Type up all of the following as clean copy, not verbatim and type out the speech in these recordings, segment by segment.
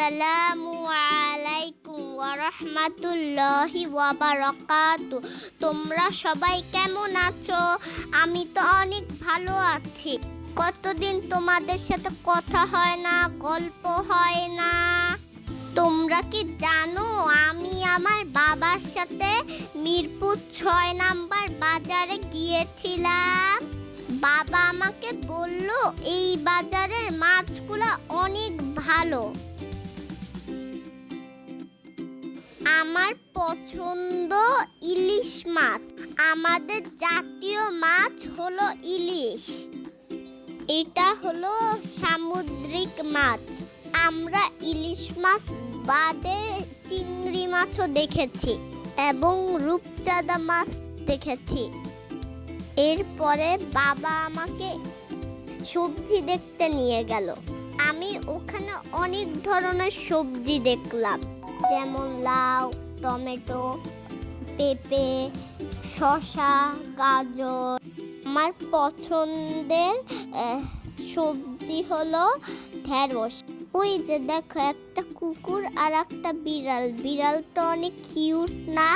আসসালামু আলাইকুম ওয়া রাহমাতুল্লাহি ওয়া বারাকাতুহু। তোমরা সবাই কেমন আছো? আমি তো অনেক ভালো আছি। কতদিন তোমাদের সাথে কথা হয় না, গল্প হয় না। তোমরা কি জানো আমি আমার বাবার সাথে মিরপুর ৬ নাম্বার বাজারে গিয়েছিলাম। বাবা আমাকে বলল এই বাজারের মাছগুলো অনেক ভালো। আমার পছন্দ ইলিশ মাছ। আমাদের জাতীয় মাছ হলো ইলিশ। এটা হলো সামুদ্রিক মাছ। আমরা ইলিশ মাছ বাদে চিংড়ি মাছও দেখেছি এবং রূপচাঁদা মাছ দেখেছি। এরপরে বাবা আমাকে সবজি দেখতে নিয়ে গেল। আমি ওখানে অনেক ধরনের সবজি দেখলাম, যেমন লাউ, টমেটো, পেঁপে, শসা, গাজর। আমার পছন্দের সবজি হলো ঢেঁড়স। ওই যে দেখো একটা কুকুর আর একটা বিড়াল। বিড়ালটা অনেক কিউট না?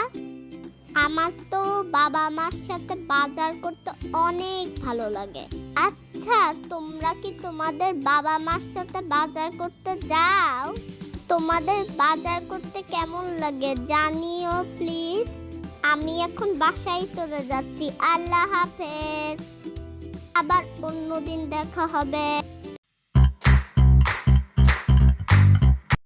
আমার তো বাবা মার সাথে বাজার করতে অনেক ভালো লাগে। আচ্ছা, তোমরা কি তোমাদের বাবা মার সাথে বাজার করতে যাও? তোমাদের বাজার করতে কেমন লাগে জানিও প্লিজ। আমি এখন বাসায় চলে যাচ্ছি। আল্লাহ হাফেজ। আবার অন্যদিন দেখা হবে।